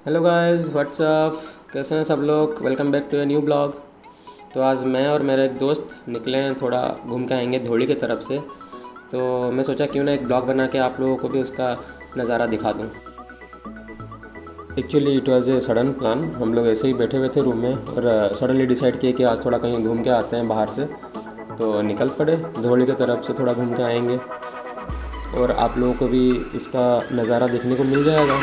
Hello guys, WhatsApp, कैसे हैं सब लोग। Welcome back to a new blog. तो आज मैं और मेरा एक दोस्त निकले हैं, थोड़ा घूम के आएंगे धौली की तरफ से। तो मैं सोचा क्यों ना एक ब्लॉग बना के आप लोगों को भी उसका नज़ारा दिखा दूं। Actually it was a sudden plan. हम लोग ऐसे ही बैठे हुए थे रूम में और सडनली डिसाइड किए कि आज थोड़ा कहीं घूम के आते हैं बाहर से। तो निकल पड़े, धौली की तरफ से थोड़ा घूम के आएंगे और आप लोगों को भी इसका नज़ारा देखने को मिल जाएगा।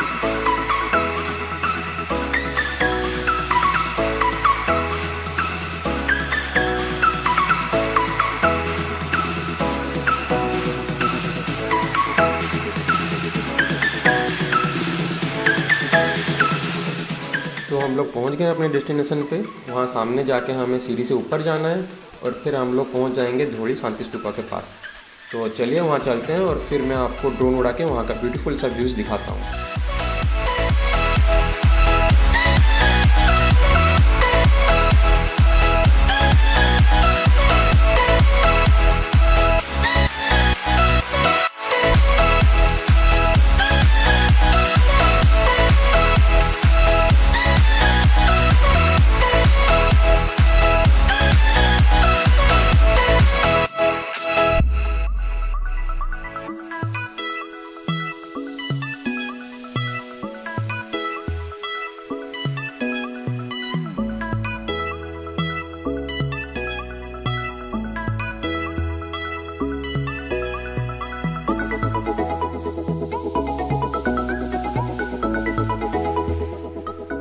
तो हम लोग पहुंच गए अपने डेस्टिनेशन पे। वहाँ सामने जाके हमें सीढ़ी से ऊपर जाना है और फिर हम लोग पहुंच जाएंगे धौली शांति स्तूपा के पास। तो चलिए वहाँ चलते हैं और फिर मैं आपको ड्रोन उड़ा के वहाँ का ब्यूटीफुल सा व्यूज़ दिखाता हूँ।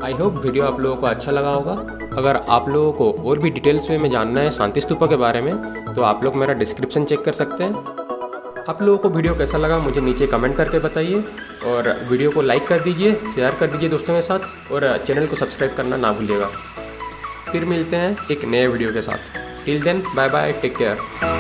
आई होप वीडियो आप लोगों को अच्छा लगा होगा। अगर आप लोगों को और भी डिटेल्स में जानना है शांति स्तूपा के बारे में तो आप लोग मेरा डिस्क्रिप्शन चेक कर सकते हैं। आप लोगों को वीडियो कैसा लगा मुझे नीचे कमेंट करके बताइए और वीडियो को लाइक कर दीजिए, शेयर कर दीजिए दोस्तों के साथ और चैनल को सब्सक्राइब करना ना भूलिएगा। फिर मिलते हैं एक नए वीडियो के साथ। Till then bye bye, take care.